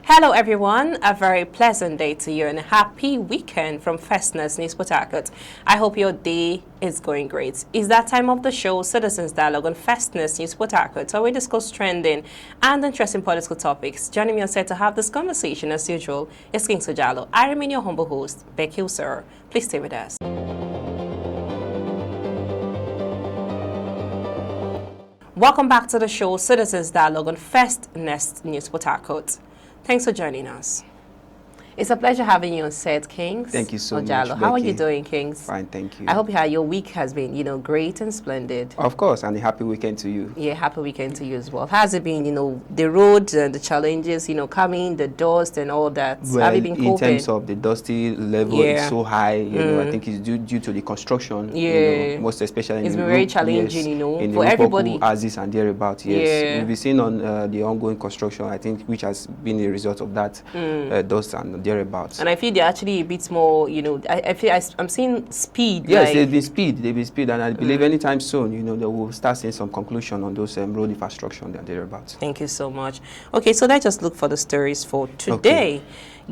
Hello everyone, a very pleasant day to you and a happy weekend from Festness News Port Harcourt. I hope your day is going great. It's that time of the show, Citizens Dialogue on Festness News Port Harcourt, where we discuss trending and interesting political topics. Joining me on set to have this conversation as usual is King Sojalo. I remain your humble host, Becky Sir. Please stay with us. Welcome back to the show, Citizens Dialogue on Festness News Port Harcourt. Thanks for joining us. It's a pleasure having you on set, Kings. Thank you so much, How are you doing, Kings? Fine, thank you. I hope your week has been, great and splendid. Of course, and a happy weekend to you. Yeah, happy weekend to you as well. How's it been, the roads and the challenges, coming, the dust and all that? Well, have you been coping? In terms of the dusty level, it's so high, I think it's due to the construction, most especially it's in been very challenging, in for the everybody. Oasis and thereabouts, We've been seeing on the ongoing construction, I think, which has been a result of that dust and thereabouts. And I feel they're actually a bit more, I feel I'm seeing speed. Yes, like, they'll be speed, and I believe anytime soon, they will start seeing some conclusion on those road infrastructure and thereabouts. Thank you so much. Okay, so let's just look for the stories for today. Okay.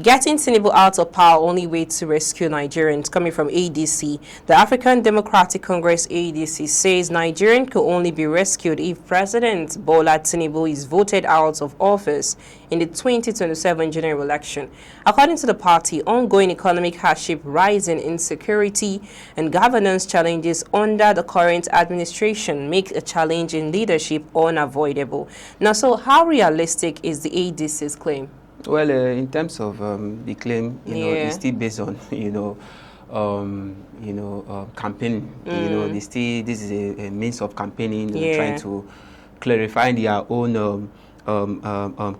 Getting Tinubu out of power, only way to rescue Nigerians, coming from ADC. The African Democratic Congress, ADC, says Nigerians could only be rescued if President Bola Tinubu is voted out of office in the 2027 general election. According to the party, ongoing economic hardship, rising insecurity, and governance challenges under the current administration make a challenge in leadership unavoidable. Now, so how realistic is the ADC's claim? Well, in terms of the claim, it's still based on, campaigning. This is a means of campaigning, trying to clarify their own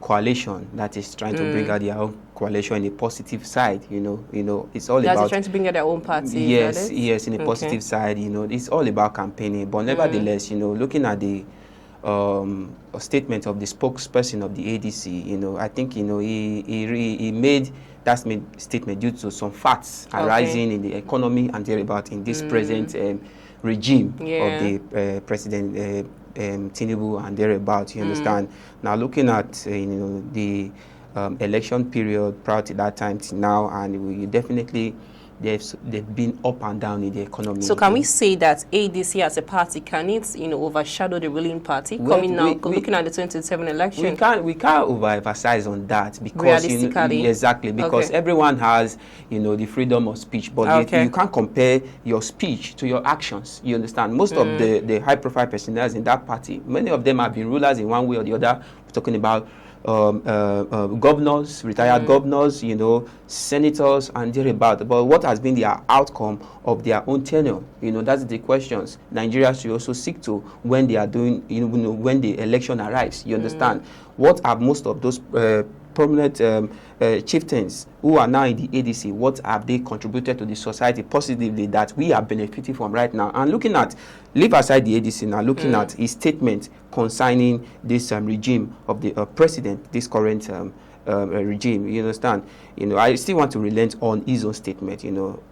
coalition that is trying to bring out their own coalition in a positive side. It's all about trying to bring out their own party. Yes, in a positive side. It's all about campaigning. But nevertheless, looking at the a statement of the spokesperson of the ADC, I think, he made that statement due to some facts arising in the economy and thereabout in this present regime of the President Tinubu and thereabout, you understand. Now, looking at, the election period prior to that time to now, and we definitely they've been up and down in the economy. So can we say that ADC as a party can it, overshadow the ruling party looking at the 2027 election? We can't overemphasize on that because realistically, exactly because everyone has the freedom of speech, but you can't compare your speech to your actions. You understand? Most of the high-profile personnel in that party, many of them have been rulers in one way or the other. We're talking about governors, retired governors, senators and thereabout. But what has been their outcome of their own tenure? That's the questions Nigeria should also seek to when they are doing, when the election arrives. You understand? What are most of those prominent chieftains who are now in the ADC, what have they contributed to the society positively that we are benefiting from right now? And looking at, leave aside the ADC now, looking at his statement concerning this regime of the president, this current regime, you understand? I still want to relent on his own statement.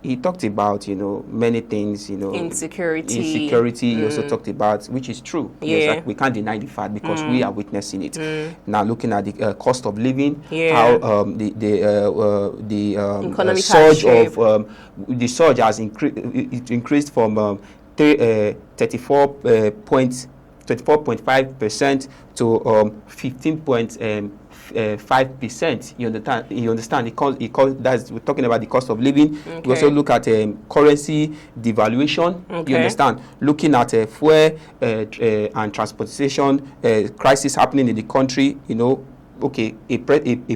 He talked about, many things, insecurity. He also talked about, which is true. Yes, like we can't deny the fact because we are witnessing it. Now, looking at the cost of living, how the surge of the surge has increased from 34.5% to 15.5%. You understand? That's, we're talking about the cost of living. We also look at currency devaluation. You understand? Looking at fuel and transportation crisis happening in the country. A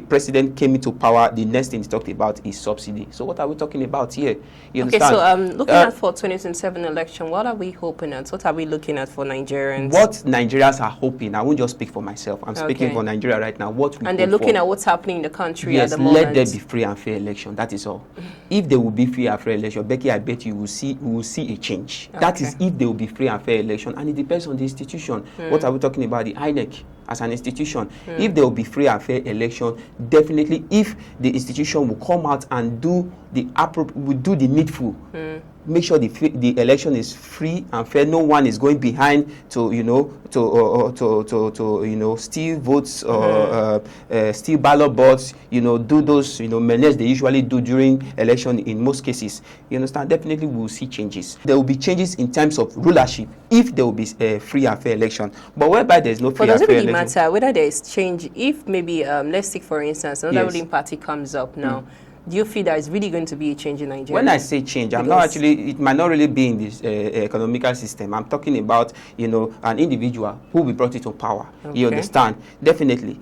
president came into power, the next thing he talked about is subsidy. So what are we talking about here? You understand? So looking at for 2027 election, what are we hoping at? What are we looking at for Nigerians? What Nigerians are hoping, I won't just speak for myself. I'm speaking for Nigeria right now. And they're looking at what's happening in the country at the moment. Let there be free and fair election. That is all. If there will be free and fair election, Becky, I bet you we will see a change. That is if there will be free and fair election. And it depends on the institution. What are we talking about? The INEC as an institution. If there will be free and fair election, definitely if the institution will come out and do the needful, make sure the election is free and fair. No one is going behind to steal votes or steal ballot box, do those menace they usually do during election in most cases. You understand? Definitely we will see changes. There will be changes in terms of rulership if there will be a free and fair election. But whereby there is no free and fair election. But does it really matter whether there is change? If maybe let's take for instance another ruling party comes up now. Do you feel there is really going to be a change in Nigeria? When I say change, I'm not actually, it might not really be in this economical system. I'm talking about, an individual who will be brought into power. Okay. You understand? Definitely.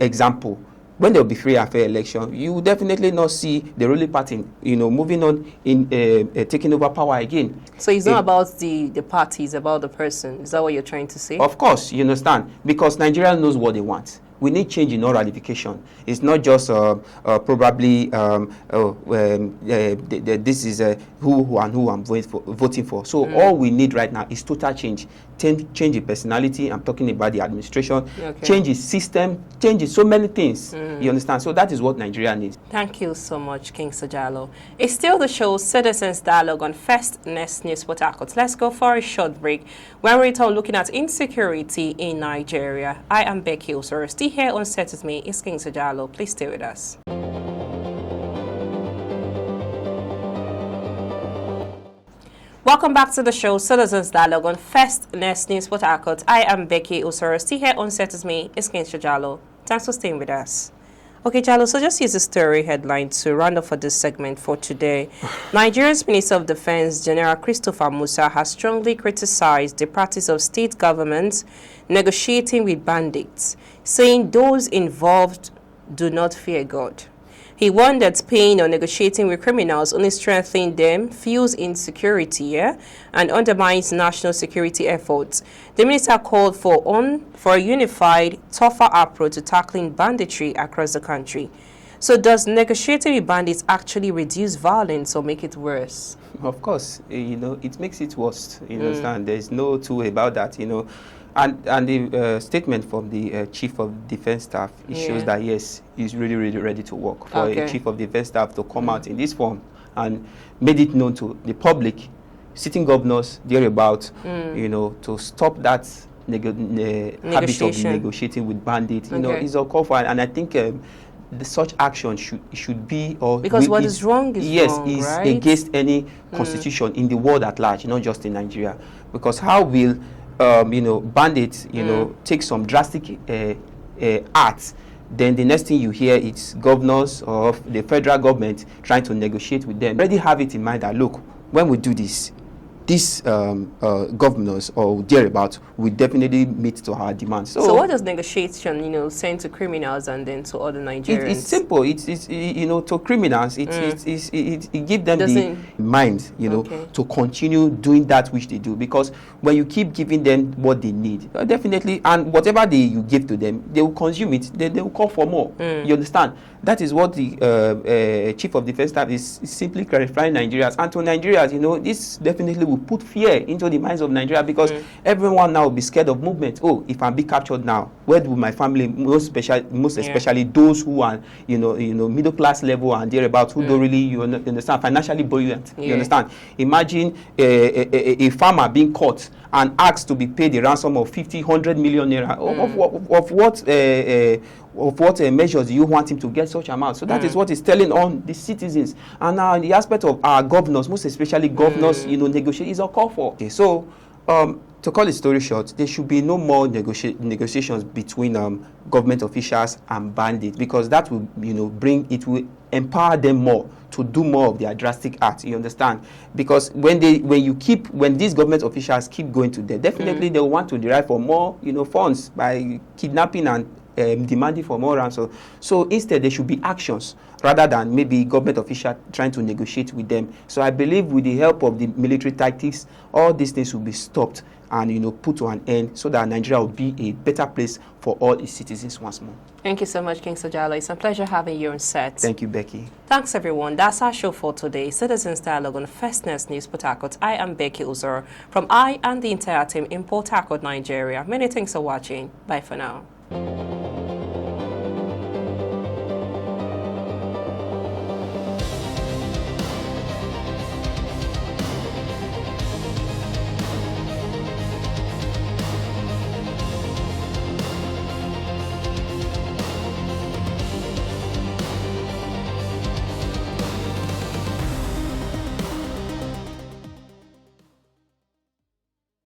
Example, when there will be free and fair election, you will definitely not see the ruling party, moving on in taking over power again. So it's not about the party, it's about the person. Is that what you're trying to say? Of course, you understand. Because Nigeria knows what they want. We need change in all ratification. It's not just probably this is who I'm voting for. So all we need right now is total change. Change in personality. I'm talking about the administration. Okay. Change in system. Change in so many things. You understand? So that is what Nigeria needs. Thank you so much, King Sajalo. It's still the show Citizens Dialogue on First Nest News Port Harcourt. Let's go for a short break. When we return, looking at insecurity in Nigeria. I am Becky Osoro. Still here on Set With Me is King Sajalo. Please stay with us. Welcome back to the show, Citizens Dialogue on First Nest News Port Harcourt. I am Becky Osoro. Still here on Set With Me is King Sajalo. Thanks for staying with us. Okay, Jalo, so just use the story headline to round up for this segment for today. Nigeria's Minister of Defense, General Christopher Musa, has strongly criticized the practice of state governments negotiating with bandits, saying those involved do not fear God. He warned that paying or negotiating with criminals only strengthens them, fuels insecurity, and undermines national security efforts. The minister called for a unified, tougher approach to tackling banditry across the country. So does negotiating with bandits actually reduce violence or make it worse? Of course, it makes it worse. You understand? There's no two way about that, And the statement from the Chief of Defense Staff, it shows that, yes, he's really, really ready to work. For a Chief of Defense Staff to come out in this form and made it known to the public, sitting governors, thereabout, to stop that habit of negotiating with bandits, is a call for. And I think such action should be, or because what is wrong is wrong, is right? against any constitution in the world at large, not just in Nigeria. Because how will bandits, take some drastic acts, then the next thing you hear is governors of the federal government trying to negotiate with them. Already have it in mind that, look, when we do this, these governors or thereabouts will definitely meet to our demands. So what does negotiation, send to criminals and then to other Nigerians? It's simple. It's to criminals, it gives them the mind, to continue doing that which they do. Because when you keep giving them what they need, definitely, and whatever you give to them, they will consume it. They will call for more. You understand? That is what the Chief of Defense Staff is simply clarifying Nigerians. And to Nigerians, this definitely will put fear into the minds of Nigeria, because everyone now will be scared of movement. Oh, if I'm being captured now, where do my family, most especially those who are, middle class level and thereabouts, who don't really, you understand, financially buoyant. You understand? Imagine a farmer being caught and asked to be paid a ransom of 100 million naira. Of what measures do you want him to get such amount? So that is what is telling on the citizens. And now in the aspect of our governors, most especially governors, negotiate is a call for. Okay, so to cut the story short, there should be no more negotiations between government officials and bandits, because that will, will empower them more to do more of their drastic acts. You understand? Because when these government officials keep going to them, definitely they will want to derive for more, funds by kidnapping and demanding for more ransom. So instead, there should be actions rather than maybe government officials trying to negotiate with them. So I believe with the help of the military tactics, all these things will be stopped and put to an end, so that Nigeria will be a better place for all its citizens once more. Thank you so much, King Sajalo. It's a pleasure having you on set. Thank you, Becky. Thanks, everyone. That's our show for today. Citizens Dialogue on First Nest News Port Harcourt. I am Becky Uzor from I and the entire team in Port Harcourt, Nigeria. Many thanks for watching. Bye for now.